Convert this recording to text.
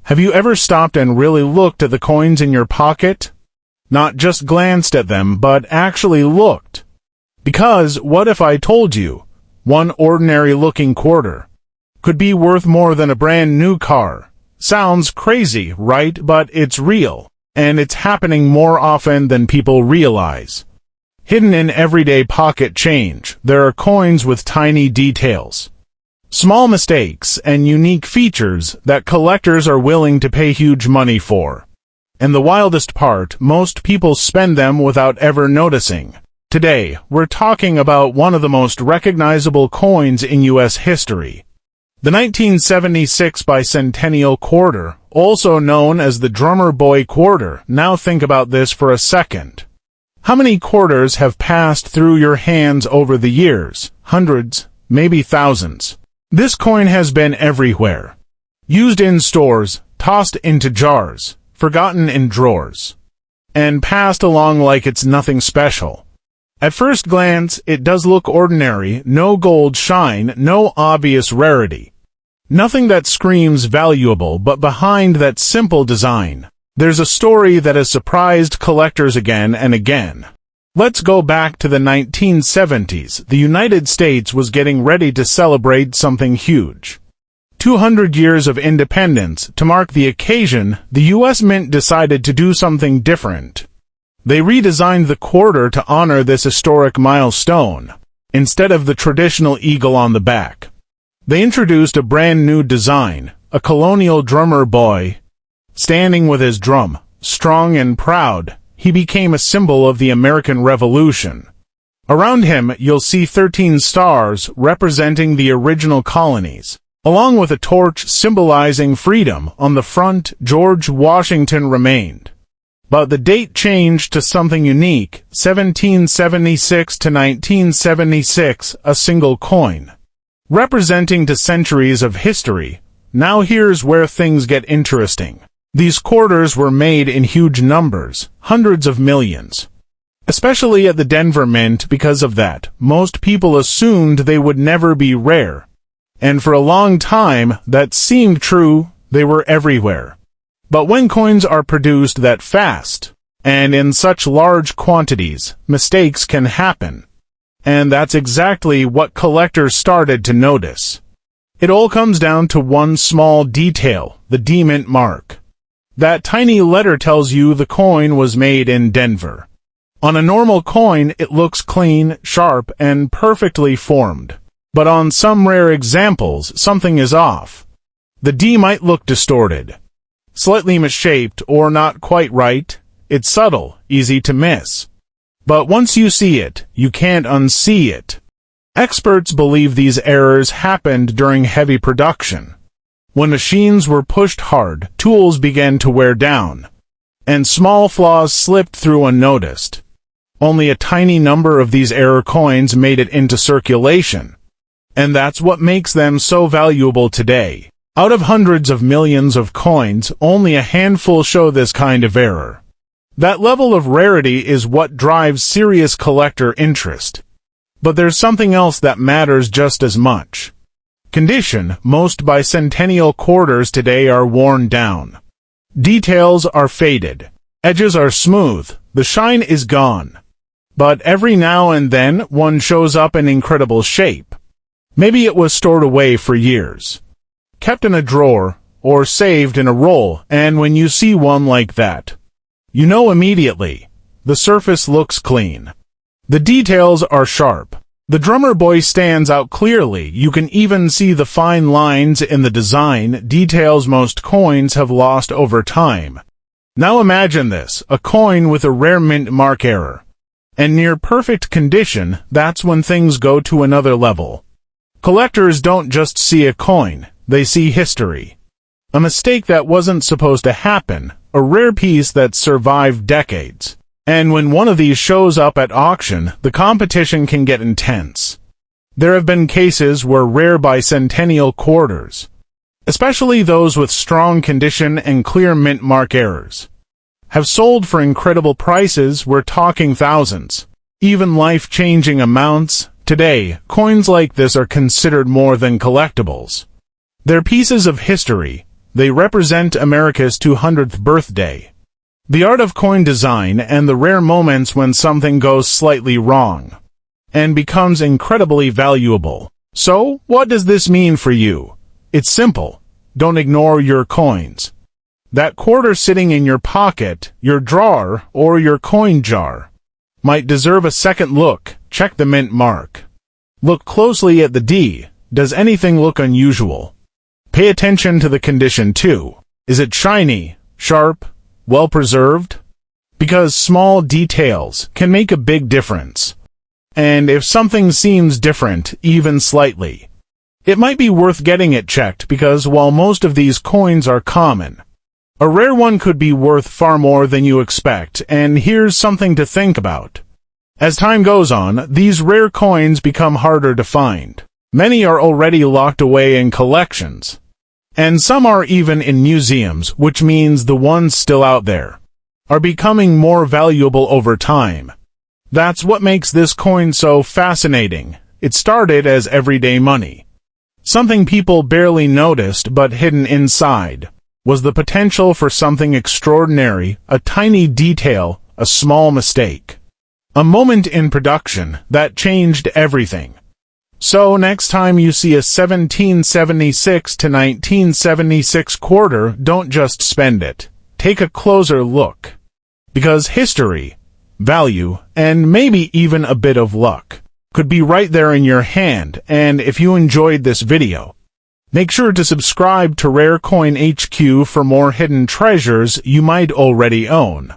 Have you ever stopped and really looked at the coins in your pocket? Not just glanced at them, but actually looked. Because what if I told you, one ordinary-looking quarter could be worth more than a brand-new car? Sounds crazy, right? But it's real, and it's happening more often than people realize. Hidden in everyday pocket change, there are coins with tiny details, small mistakes, and unique features that collectors are willing to pay huge money for. And the wildest part, most people spend them without ever noticing. Today, we're talking about one of the most recognizable coins in U.S. history. The 1976 Bicentennial Quarter, also known as the Drummer Boy Quarter. Now think about this for a second. How many quarters have passed through your hands over the years? Hundreds, maybe thousands. This coin has been everywhere. Used in stores, tossed into jars, forgotten in drawers, and passed along like it's nothing special. At first glance, it does look ordinary, no gold shine, no obvious rarity. Nothing that screams valuable, but behind that simple design, there's a story that has surprised collectors again and again. Let's go back to the 1970s. The United States was getting ready to celebrate something huge. 200 years of independence. To mark the occasion, the U.S. Mint decided to do something different. They redesigned the quarter to honor this historic milestone. Instead of the traditional eagle on the back, they introduced a brand new design, a colonial drummer boy. Standing with his drum, strong and proud, he became a symbol of the American Revolution. Around him, you'll see 13 stars representing the original colonies, along with a torch symbolizing freedom. On the front, George Washington remained. But the date changed to something unique, 1776 to 1976, a single coin, representing 2 centuries of history. Now here's where things get interesting. These quarters were made in huge numbers, hundreds of millions. Especially at the Denver Mint. Because of that, most people assumed they would never be rare. And for a long time, that seemed true. They were everywhere. But when coins are produced that fast, and in such large quantities, mistakes can happen. And that's exactly what collectors started to notice. It all comes down to one small detail, the D-Mint mark. That tiny letter tells you the coin was made in Denver. On a normal coin, it looks clean, sharp, and perfectly formed. But on some rare examples, something is off. The D might look distorted, slightly misshaped, or not quite right. It's subtle, easy to miss. But once you see it, you can't unsee it. Experts believe these errors happened during heavy production. When machines were pushed hard, tools began to wear down, and small flaws slipped through unnoticed. Only a tiny number of these error coins made it into circulation. And that's what makes them so valuable today. Out of hundreds of millions of coins, only a handful show this kind of error. That level of rarity is what drives serious collector interest. But there's something else that matters just as much. Condition. Most bicentennial quarters today are worn down. Details are faded. Edges are smooth. The shine is gone. But every now and then, one shows up in incredible shape. Maybe it was stored away for years, kept in a drawer, or saved in a roll, and when you see one like that, you know immediately. The surface looks clean. The details are sharp. The drummer boy stands out clearly. You can even see the fine lines in the design, details most coins have lost over time. Now imagine this, a coin with a rare mint mark error, and near perfect condition. That's when things go to another level. Collectors don't just see a coin, they see history. A mistake that wasn't supposed to happen, a rare piece that survived decades. And when one of these shows up at auction, the competition can get intense. There have been cases where rare bicentennial quarters, especially those with strong condition and clear mint mark errors, have sold for incredible prices. We're talking thousands, even life-changing amounts. Today, coins like this are considered more than collectibles. They're pieces of history. They represent America's 200th birthday. The art of coin design and the rare moments when something goes slightly wrong and becomes incredibly valuable. So, what does this mean for you? It's simple. Don't ignore your coins. That quarter sitting in your pocket, your drawer, or your coin jar might deserve a second look. Check the mint mark. Look closely at the D. Does anything look unusual? Pay attention to the condition too. Is it shiny, sharp, well-preserved? Because small details can make a big difference. And if something seems different, even slightly, it might be worth getting it checked, because while most of these coins are common, a rare one could be worth far more than you expect. And here's something to think about. As time goes on, these rare coins become harder to find. Many are already locked away in collections, and some are even in museums, which means the ones still out there are becoming more valuable over time. That's what makes this coin so fascinating. It started as everyday money, something people barely noticed, but hidden inside was the potential for something extraordinary, a tiny detail, a small mistake, a moment in production that changed everything. So next time you see a 1776 to 1976 quarter, don't just spend it. Take a closer look. Because history, value, and maybe even a bit of luck could be right there in your hand. And if you enjoyed this video, make sure to subscribe to Rare Coin HQ for more hidden treasures you might already own.